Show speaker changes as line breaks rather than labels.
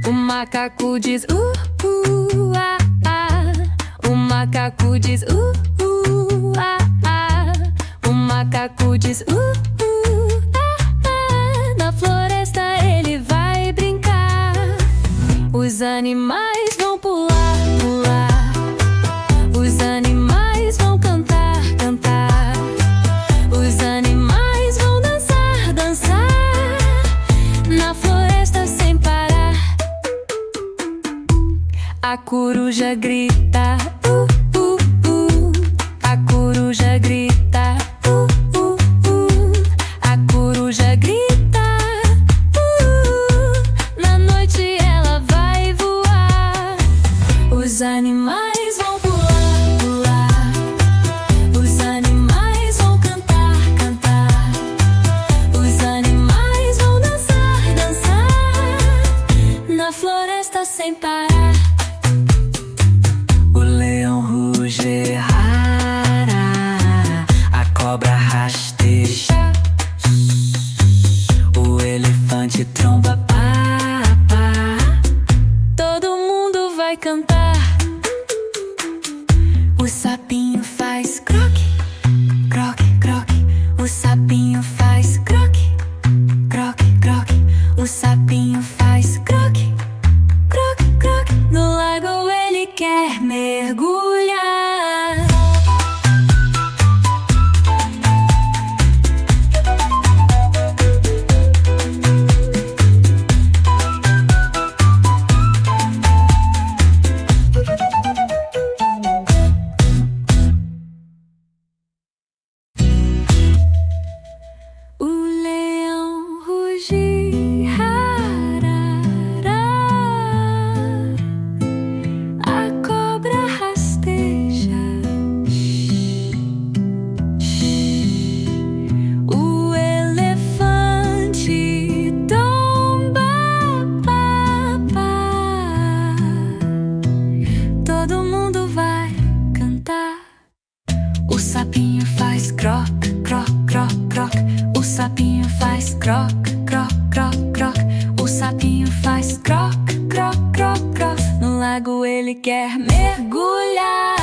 O macaco diz ah, ah. O macaco diz ah, ah. O macaco diz ah, ah. Na floresta ele vai brincar. Os animais vão pular, pular. Os animais vão cantar, cantar. Os animais vão dançar, dançar. Na floresta sem parar. A coruja grita A coruja grita A coruja grita Na noite ela vai voar. Os animais vão pular, pular. Os animais vão cantar, cantar. Os animais vão dançar, dançar. Na floresta sem parar. O leão ruge, rara. A cobra rasteja. O elefante tromba, pá, pá. Todo mundo vai cantar. O sapinho faz croque, croque, croque. O sapinho faz croque, croque, croque. O sapinho faz croque, croque, croque. No lago ele quer mergulhar. O leão ruge, rarará. A cobra rasteja. O elefante tomba, pá, pá. Todo mundo vai cantar. O sapinho faz croque, croque, croque, croque. O sapinho faz croque, croque, croque, croque. O sapinho faz croque, croque, croque, croque. No lago ele quer mergulhar.